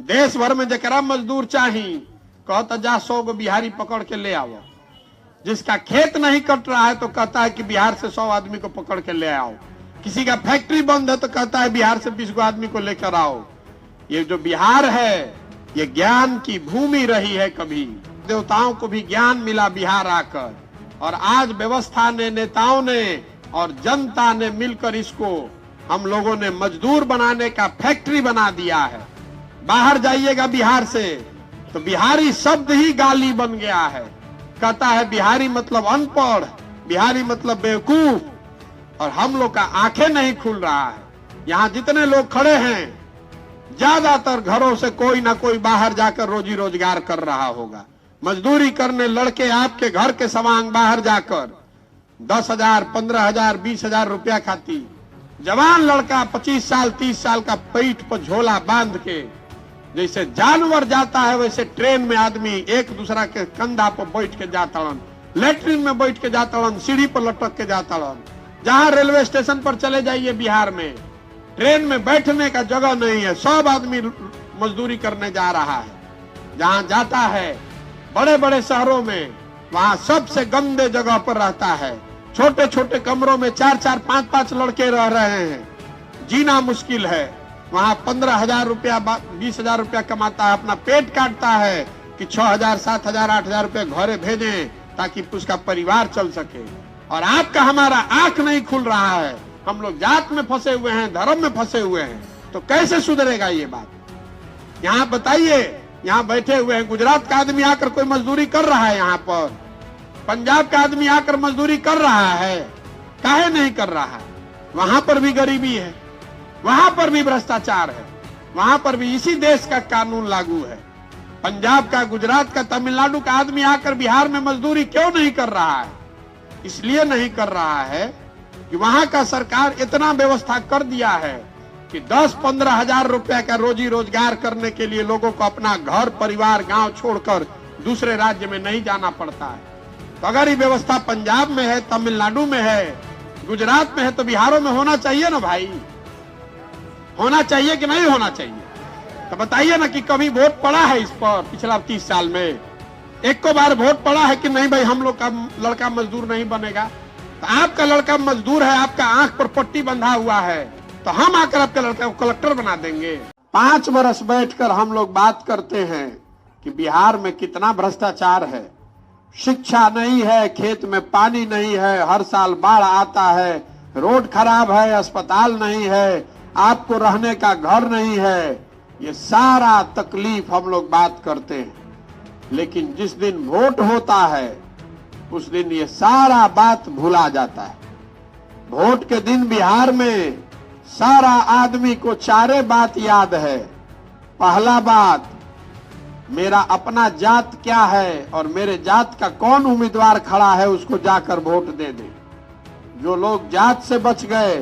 देश भर में जरा मजदूर चाहिए कहता जा 100 गो बिहारी पकड़ के ले आओ। जिसका खेत नहीं कट रहा है तो कहता है कि बिहार से 100 आदमी को पकड़ के ले आओ। किसी का फैक्ट्री बंद है तो कहता है बिहार से 20 गो आदमी को लेकर आओ। ये जो बिहार है ये ज्ञान की भूमि रही है। कभी देवताओं को भी ज्ञान मिला बिहार आकर, और आज व्यवस्था ने, नेताओं ने और जनता ने मिलकर इसको हम लोगों ने मजदूर बनाने का फैक्ट्री बना दिया है। बाहर जाइएगा बिहार से तो बिहारी शब्द ही गाली बन गया है। कहता है बिहारी मतलब अनपढ़, बिहारी मतलब बेवकूफ, और हम लोग का आंखें नहीं खुल रहा है। यहाँ जितने लोग खड़े हैं ज्यादातर घरों से कोई ना कोई बाहर जाकर रोजी रोजगार कर रहा होगा। मजदूरी करने लड़के आपके घर के सवांग बाहर जाकर 10,000, 15,000, 20,000 रुपया खाती। जवान लड़का 25 साल 30 साल का पीठ पर झोला बांध के जैसे जानवर जाता है वैसे ट्रेन में आदमी एक दूसरा के कंधा पर बैठ के जाता, लेटरिन में बैठ के जाता, सीढ़ी पर लटक के जाता। जहां रेलवे स्टेशन पर चले जाइए बिहार में ट्रेन में बैठने का जगह नहीं है, सब आदमी मजदूरी करने जा रहा है। जहां जाता है बड़े बड़े शहरों में वहां सबसे गंदे जगह पर रहता है। छोटे छोटे कमरों में 4-4, 5-5 लड़के रह रहे हैं, जीना मुश्किल है। वहां 15,000 रुपया 20,000 रुपया कमाता है, अपना पेट काटता है कि 6,000, 7,000, 8,000 रुपये घरे भेजें ताकि उसका परिवार चल सके। और आपका हमारा आंख नहीं खुल रहा है। हम लोग जात में फंसे हुए हैं, धर्म में फंसे हुए हैं, तो कैसे सुधरेगा ये बात? यहाँ बताइए, यहाँ बैठे हुए हैं, गुजरात का आदमी आकर कोई मजदूरी कर रहा है, यहाँ पर पंजाब का आदमी आकर मजदूरी कर रहा है, काहे नहीं कर रहा है? वहां पर भी गरीबी है, वहां पर भी भ्रष्टाचार है, वहां पर भी इसी देश का कानून लागू है। पंजाब का, गुजरात का, तमिलनाडु का आदमी आकर बिहार में मजदूरी क्यों नहीं कर रहा है? इसलिए नहीं कर रहा है कि वहां का सरकार इतना व्यवस्था कर दिया है कि 10-15 हजार रुपया का रोजी रोजगार करने के लिए लोगों को अपना घर परिवार गांव छोड़कर दूसरे राज्य में नहीं जाना पड़ता है। तो अगर ये व्यवस्था पंजाब में है, तमिलनाडु में है, गुजरात में है, तो बिहारों में होना चाहिए ना भाई? होना चाहिए कि नहीं होना चाहिए? तो बताइए ना कि कभी वोट पड़ा है इस पर पिछला 30 साल में? एक को बार वोट पड़ा है कि नहीं भाई हम लोग का लड़का मजदूर नहीं बनेगा? तो आपका लड़का मजदूर है, आपका आंख पर पट्टी बंधा हुआ है, तो हम आकर आपके लड़के को कलेक्टर बना देंगे? 5 वर्ष बैठकर हम लोग बात करते हैं कि बिहार में कितना भ्रष्टाचार है। शिक्षा नहीं है, खेत में पानी नहीं है, हर साल बाढ़ आता है, रोड खराब है, अस्पताल नहीं है, आपको रहने का घर नहीं है। ये सारा तकलीफ हम लोग बात करते हैं, लेकिन जिस दिन वोट होता है उस दिन ये सारा बात भुला जाता है। वोट के दिन बिहार में सारा आदमी को 4 बात याद है। पहला बात, मेरा अपना जात क्या है और मेरे जात का कौन उम्मीदवार खड़ा है उसको जाकर वोट दे दे। जो लोग जात से बच गए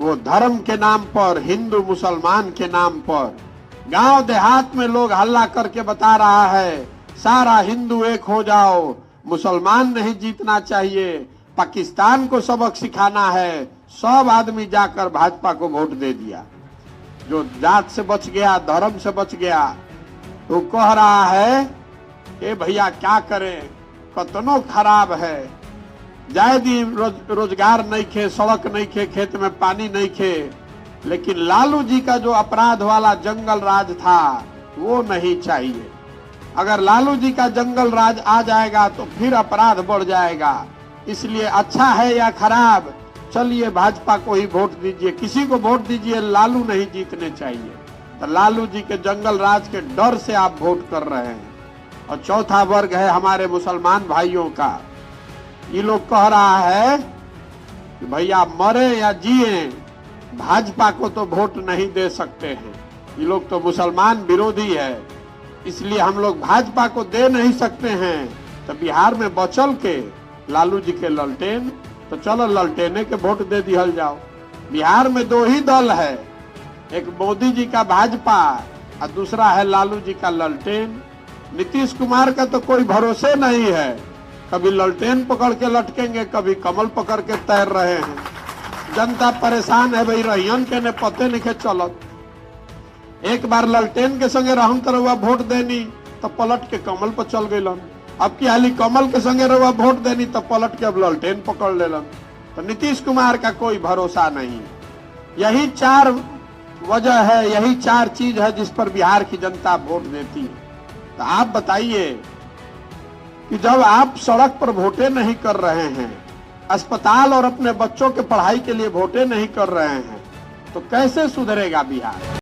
वो धर्म के नाम पर, हिंदू मुसलमान के नाम पर, गांव देहात में लोग हल्ला करके बता रहा है सारा हिंदू एक हो जाओ, मुसलमान नहीं जीतना चाहिए, पाकिस्तान को सबक सिखाना है। सब आदमी जाकर भाजपा को वोट दे दिया। जो जात से बच गया, धर्म से बच गया, तो कह रहा है ए भैया क्या करें, कतनो खराब है, जायदी रोजगार नहीं खे, सड़क नहीं खे, खेत में पानी नहीं खे, लेकिन लालू जी का जो अपराध वाला जंगल राज था वो नहीं चाहिए। अगर लालू जी का जंगल राज आ जाएगा तो फिर अपराध बढ़ जाएगा। इसलिए अच्छा है या खराब, चलिए भाजपा को ही वोट दीजिए, किसी को वोट दीजिए, लालू नहीं जीतने चाहिए। तो लालू जी के जंगल राज के डर से आप वोट कर रहे हैं। और चौथा वर्ग है हमारे मुसलमान भाइयों का। ये लोग कह रहा है कि भैया मरे या जिए भाजपा को तो वोट नहीं दे सकते हैं, ये लोग तो मुसलमान विरोधी है, इसलिए हम लोग भाजपा को दे नहीं सकते हैं। तो बिहार में बचल के लालू जी के ललटेन, तो चलो ललटेने के वोट दे दिहल जाओ। बिहार में 2 ही दल है, एक मोदी जी का भाजपा और दूसरा है लालू जी का ललटेन। नीतीश कुमार का तो कोई भरोसे नहीं है, कभी ललटेन पकड़ के लटकेंगे, कभी कमल पकड़ के तैर रहे हैं। जनता परेशान है भाई, रहियन के ने पते नहीं चलत। एक बार ललटेन के संगे रहम तरवा वोट देनी तो पलट के कमल पर चल गईलन। अब की हाली कमल के संगे रवा वोट देनी तो पलट के अब ललटेन पकड़ लेलन। तो नीतीश कुमार का कोई भरोसा नहीं। यही 4 वजह है, यही 4 चीज है जिस पर बिहार की जनता वोट देती है। तो आप बताइए कि जब आप सड़क पर वोटे नहीं कर रहे हैं, अस्पताल और अपने बच्चों के पढ़ाई के लिए वोटे नहीं कर रहे हैं, तो कैसे सुधरेगा बिहार।